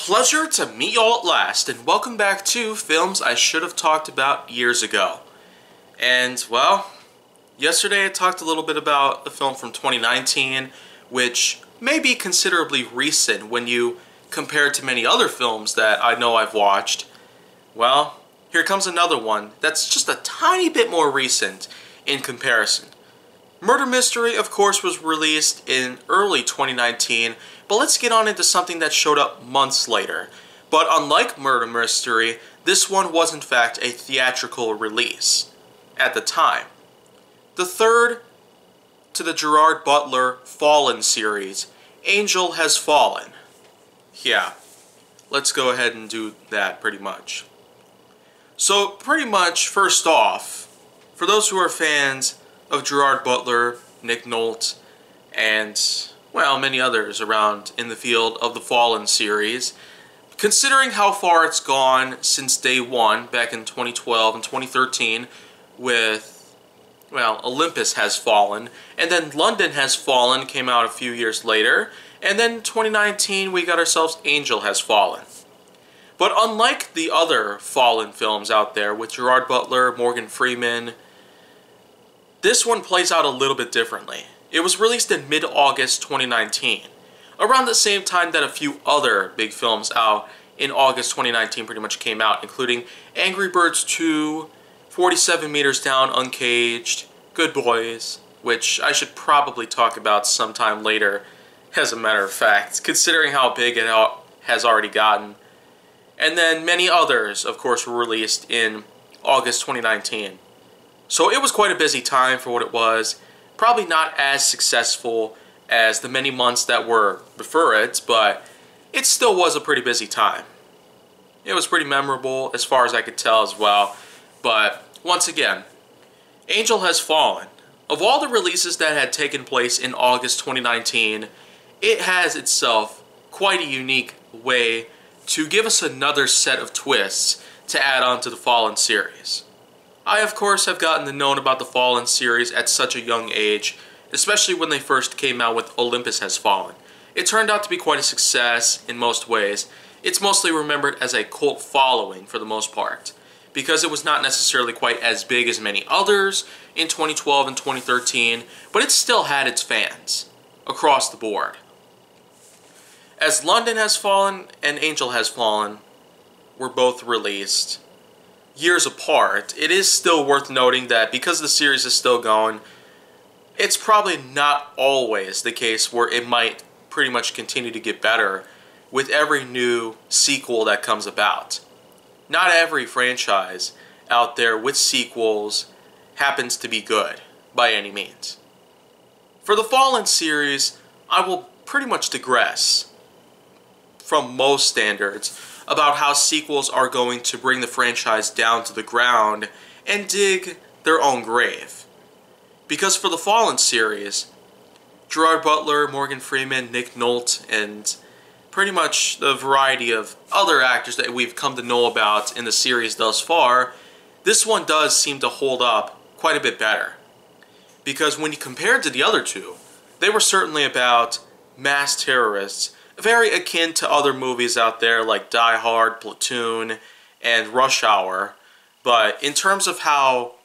pleasure to meet y'all at last, and welcome back to Films I Should Have Talked About Years Ago. And, well, yesterday I talked a little bit about a film from 2019, which may be considerably recent when you compare it to many other films that I know I've watched. Well, here comes another one that's just a tiny bit more recent in comparison. Murder Mystery, of course, was released in early 2019, but let's get on into something that showed up months later. But unlike Murder Mystery, this one was in fact a theatrical release at the time. The third to the Gerard Butler Fallen series, Angel Has Fallen. Yeah, let's go ahead and do that pretty much. So pretty much, first off, for those who are fans of Gerard Butler, Nick Nolte, and, well, many others around in the field of the Fallen series, considering how far it's gone since day one, back in 2012 and 2013, with, well, Olympus Has Fallen, and then London Has Fallen came out a few years later, and then 2019 we got ourselves Angel Has Fallen. But unlike the other Fallen films out there with Gerard Butler, Morgan Freeman, this one plays out a little bit differently. It was released in mid-August 2019, around the same time that a few other big films out in August 2019 pretty much came out, including Angry Birds 2, 47 Meters Down, Uncaged, Good Boys, which I should probably talk about sometime later, as a matter of fact, considering how big it has already gotten. And then many others, of course, were released in August 2019. So it was quite a busy time for what it was. Probably not as successful as the many months that were before it, but it still was a pretty busy time. It was pretty memorable as far as I could tell as well. But once again, Angel Has Fallen. Of all the releases that had taken place in August 2019, it has itself quite a unique way to give us another set of twists to add on to the Fallen series. I, of course, have gotten to know about the Fallen series at such a young age, especially when they first came out with Olympus Has Fallen. It turned out to be quite a success in most ways. It's mostly remembered as a cult following for the most part, because it was not necessarily quite as big as many others in 2012 and 2013, but it still had its fans across the board. As London Has Fallen and Angel Has Fallen were both released years apart, it is still worth noting that because the series is still going, it's probably not always the case where it might pretty much continue to get better with every new sequel that comes about. Not every franchise out there with sequels happens to be good by any means. For the Fallen series, I will pretty much digress from most standards about how sequels are going to bring the franchise down to the ground and dig their own grave. Because for the Fallen series, Gerard Butler, Morgan Freeman, Nick Nolte, and pretty much the variety of other actors that we've come to know about in the series thus far, this one does seem to hold up quite a bit better. Because when you compare it to the other two, they were certainly about mass terrorists, very akin to other movies out there like Die Hard, Platoon, and Rush Hour. But in terms of how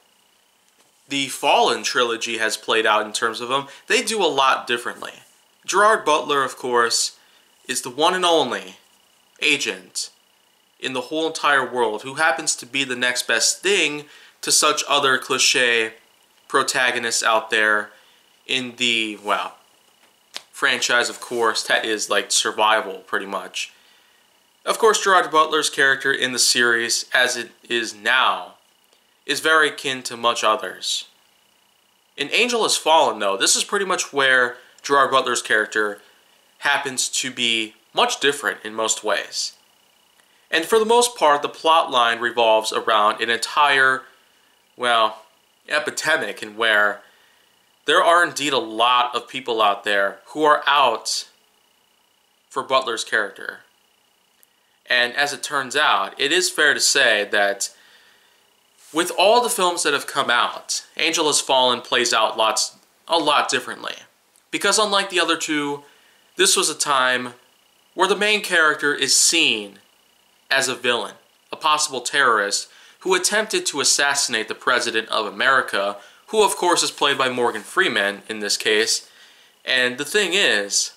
the Fallen trilogy has played out in terms of them, they do a lot differently. Gerard Butler, of course, is the one and only agent in the whole entire world who happens to be the next best thing to such other cliche protagonists out there in the, well, franchise, of course, that is like survival, pretty much. Of course, Gerard Butler's character in the series, as it is now, is very akin to much others. In Angel Has Fallen, though, this is pretty much where Gerard Butler's character happens to be much different in most ways. And for the most part, the plot line revolves around an entire, well, epidemic in where there are indeed a lot of people out there who are out for Butler's character. And as it turns out, it is fair to say that with all the films that have come out, Angel Has Fallen plays out a lot differently. Because unlike the other two, this was a time where the main character is seen as a villain, a possible terrorist who attempted to assassinate the President of America, who of course is played by Morgan Freeman in this case. And the thing is,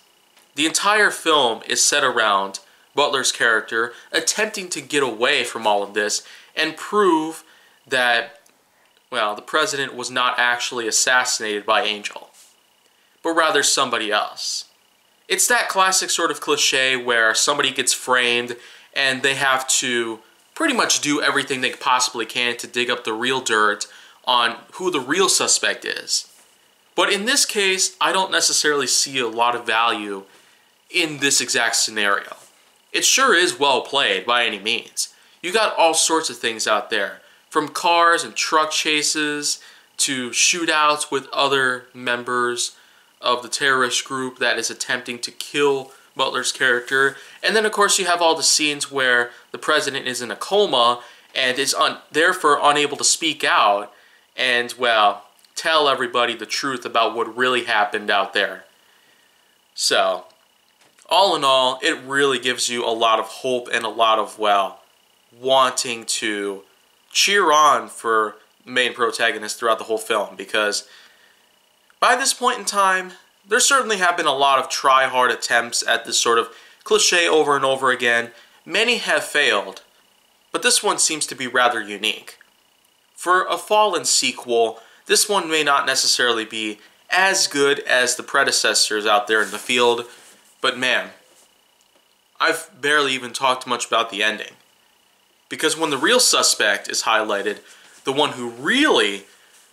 the entire film is set around Butler's character attempting to get away from all of this and prove that, well, the President was not actually assassinated by Angel, but rather somebody else. It's that classic sort of cliche where somebody gets framed and they have to pretty much do everything they possibly can to dig up the real dirt on who the real suspect is. But in this case, I don't necessarily see a lot of value in this exact scenario. It sure is well played by any means. You got all sorts of things out there, from cars and truck chases to shootouts with other members of the terrorist group that is attempting to kill Butler's character. And then of course you have all the scenes where the President is in a coma and is therefore unable to speak out and, well, tell everybody the truth about what really happened out there. So, all in all, it really gives you a lot of hope and a lot of, well, wanting to cheer on for the main protagonist throughout the whole film, because by this point in time, there certainly have been a lot of try-hard attempts at this sort of cliche over and over again. Many have failed, but this one seems to be rather unique. For a Fallen sequel, this one may not necessarily be as good as the predecessors out there in the field, but man, I've barely even talked much about the ending. Because when the real suspect is highlighted, the one who really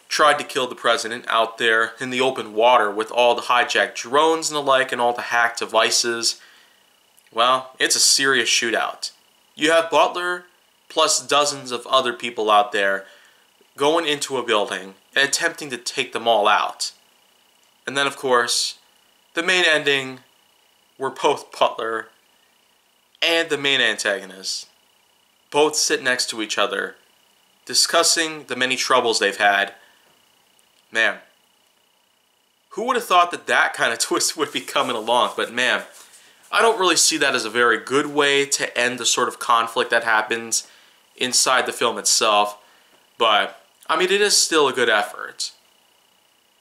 tried to kill the President out there in the open water with all the hijacked drones and the like and all the hacked devices, well, it's a serious shootout. You have Butler plus dozens of other people out there going into a building and attempting to take them all out. And then, of course, the main ending where both Butler and the main antagonist both sit next to each other, discussing the many troubles they've had. Man, who would have thought that that kind of twist would be coming along? But man, I don't really see that as a very good way to end the sort of conflict that happens inside the film itself. But, I mean, it is still a good effort.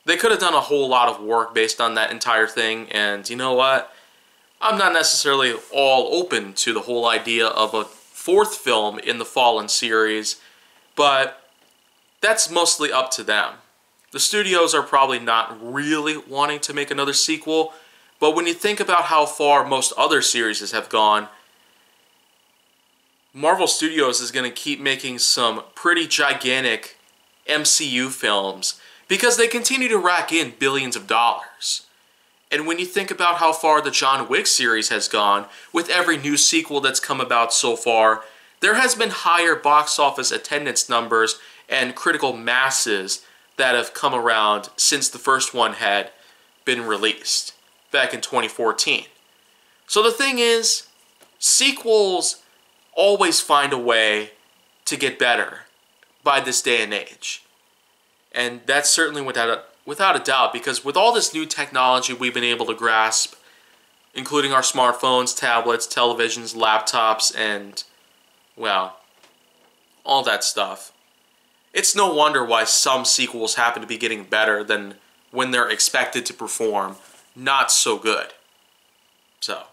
They could have done a whole lot of work based on that entire thing, and you know what? I'm not necessarily all open to the whole idea of a fourth film in the Fallen series, but that's mostly up to them. The studios are probably not really wanting to make another sequel, but when you think about how far most other series have gone, Marvel Studios is going to keep making some pretty gigantic MCU films because they continue to rack in billions of dollars. And when you think about how far the John Wick series has gone, with every new sequel that's come about so far, there has been higher box office attendance numbers and critical masses that have come around since the first one had been released back in 2014. So the thing is, sequels always find a way to get better by this day and age. And that's certainly without a doubt, because with all this new technology we've been able to grasp, including our smartphones, tablets, televisions, laptops, and, well, all that stuff, it's no wonder why some sequels happen to be getting better than when they're expected to perform not so good. So,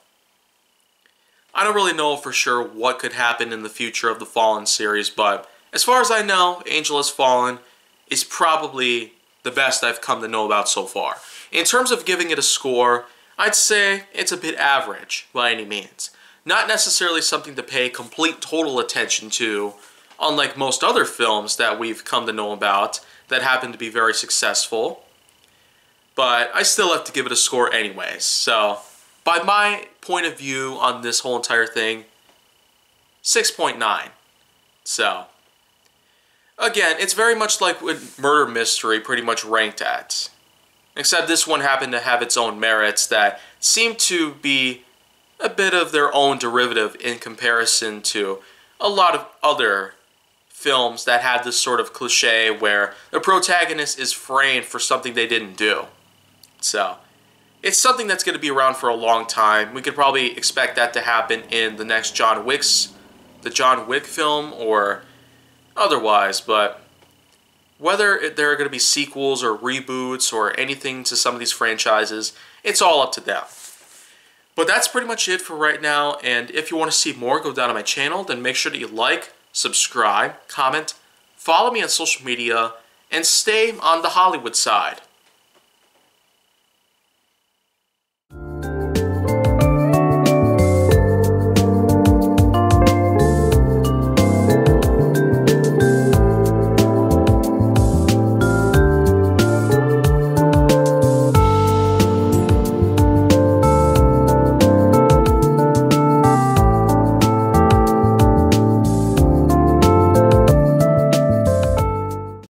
I don't really know for sure what could happen in the future of the Fallen series, but as far as I know, Angel Has Fallen is probably the best I've come to know about so far. In terms of giving it a score, I'd say it's a bit average by any means. Not necessarily something to pay complete total attention to, unlike most other films that we've come to know about that happen to be very successful. But I still have to give it a score anyways. So, by my point of view on this whole entire thing, 6.9. So, again, it's very much like what Murder Mystery pretty much ranked at. Except this one happened to have its own merits that seem to be a bit of their own derivative in comparison to a lot of other films that had this sort of cliche where the protagonist is framed for something they didn't do. So, it's something that's going to be around for a long time. We could probably expect that to happen in the next the John Wick film, or otherwise, but whether there are going to be sequels or reboots or anything to some of these franchises, it's all up to them. But that's pretty much it for right now, and if you want to see more, go down to my channel, then make sure that you like, subscribe, comment, follow me on social media, and stay on the Hollywood side.